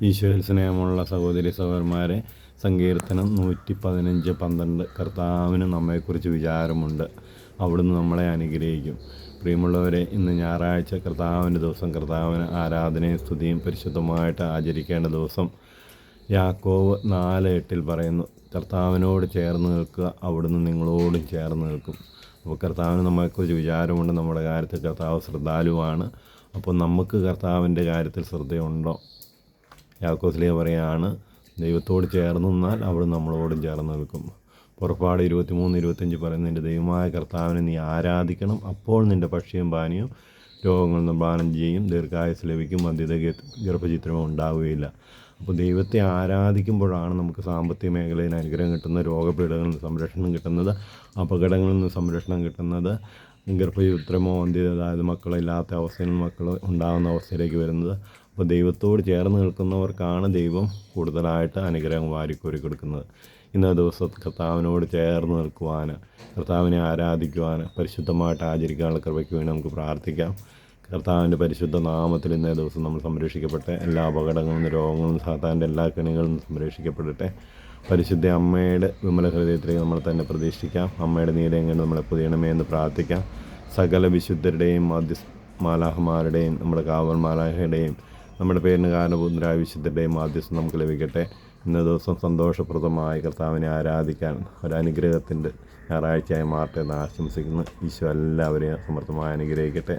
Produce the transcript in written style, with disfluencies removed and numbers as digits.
ഈശോയിൽ സ്നേഹമുള്ള സഹോദരി സഹോദരന്മാരെ, സങ്കീർത്തനം 115:12 കർത്താവിന് നമ്മെക്കുറിച്ച് വിചാരമുണ്ട്, അവിടുന്ന് നമ്മളെ അനുഗ്രഹിക്കും. പ്രിയമുള്ളവരെ, ഇന്ന് ഞായറാഴ്ച കർത്താവിൻ്റെ ദിവസം, കർത്താവിന് ആരാധനയും സ്തുതിയും പരിശുദ്ധമായിട്ട് ആചരിക്കേണ്ട ദിവസം. യാക്കോബ് 4:8 പറയുന്നു, കർത്താവിനോട് ചേർന്ന് നിൽക്കുക, അവിടുന്ന് നിങ്ങളോടും ചേർന്ന് നിൽക്കും. അപ്പോൾ കർത്താവിന് നമ്മെക്കുറിച്ച് വിചാരമുണ്ട്, നമ്മുടെ കാര്യത്തിൽ കർത്താവ് ശ്രദ്ധാലുവാണ്. അപ്പോൾ നമുക്ക് കർത്താവിൻ്റെ കാര്യത്തിൽ ശ്രദ്ധയുണ്ടോ? യാക്കോബ് പറയുകയാണ്, ദൈവത്തോട് ചേർന്ന് നിന്നാൽ അവിടെ നമ്മളോടും ചേർന്ന് നിൽക്കും. പുറപ്പാട് 23:25 പറയുന്നത്, നിൻ്റെ ദൈവമായ കർത്താവിനെ നീ ആരാധിക്കണം, അപ്പോൾ നിൻ്റെ ഭക്ഷ്യവും പാനീയവും രോഗങ്ങൾ നിർമ്മാണം ചെയ്യും, ദീർഘായുസ് ലഭിക്കും, മധ്യത ഗർഭചിത്രമോ ഉണ്ടാവുകയില്ല. അപ്പോൾ ദൈവത്തെ ആരാധിക്കുമ്പോഴാണ് നമുക്ക് സാമ്പത്തിക മേഖലയിൽ അനുഗ്രഹം കിട്ടുന്നത്, രോഗപീഠകളിൽ നിന്ന് സംരക്ഷണം കിട്ടുന്നത്, അപകടങ്ങളിൽ നിന്ന് സംരക്ഷണം കിട്ടുന്നത്, ഗർഭചിത്രമോ വന്ധ്യത, അതായത് മക്കളില്ലാത്ത അവസ്ഥയിൽ നിന്ന് മക്കൾ ഉണ്ടാകുന്ന അവസ്ഥയിലേക്ക് വരുന്നത്. അപ്പോൾ ദൈവത്തോട് ചേർന്ന് നിൽക്കുന്നവർക്കാണ് ദൈവം കൂടുതലായിട്ട് അനുഗ്രഹം വാരിക്കോരി കൊടുക്കുന്നത്. ഇന്നത്തെ ദിവസം കർത്താവിനോട് ചേർന്ന് നിൽക്കുവാൻ, കർത്താവിനെ ആരാധിക്കുവാൻ, പരിശുദ്ധമായിട്ട് ആചരിക്കാനുള്ള കൃപയ്ക്ക് വേണ്ടി നമുക്ക് പ്രാർത്ഥിക്കാം. കർത്താവിൻ്റെ പരിശുദ്ധ നാമത്തിൽ ഇന്നേ ദിവസം നമ്മൾ സംരക്ഷിക്കപ്പെട്ടെ, എല്ലാ അപകടങ്ങളും രോഗങ്ങളും സാത്താൻ്റെ എല്ലാ കെണികളിൽ നിന്നും സംരക്ഷിക്കപ്പെടട്ടെ. പരിശുദ്ധ അമ്മയുടെ വിമല ഹൃദയത്തിലേക്ക് നമ്മൾ തന്നെ പ്രതീക്ഷിക്കാം. അമ്മയുടെ നീലയും കണ്ട് നമ്മളെ പൊതിയണമേ എന്ന് പ്രാർത്ഥിക്കാം. സകല വിശുദ്ധരുടെയും മാലാഹമാരുടെയും നമ്മുടെ കാവൽ മാലാഹയുടെയും നമ്മുടെ പേരിന് കാരണഭൂതരായ വിശുദ്ധരുടെയും മാധ്യസ്ഥം നമുക്ക് ലഭിക്കട്ടെ. ഇന്ന ദിവസം സന്തോഷപ്രദമായി കർത്താവിനെ ആരാധിക്കാൻ ഒരനുഗ്രഹത്തിൻ്റെ ഞായറാഴ്ചയായി മാറട്ടെ എന്ന് ആശംസിക്കുന്നു. ഈശോ എല്ലാവരെയും സമർത്ഥമായി അനുഗ്രഹിക്കട്ടെ.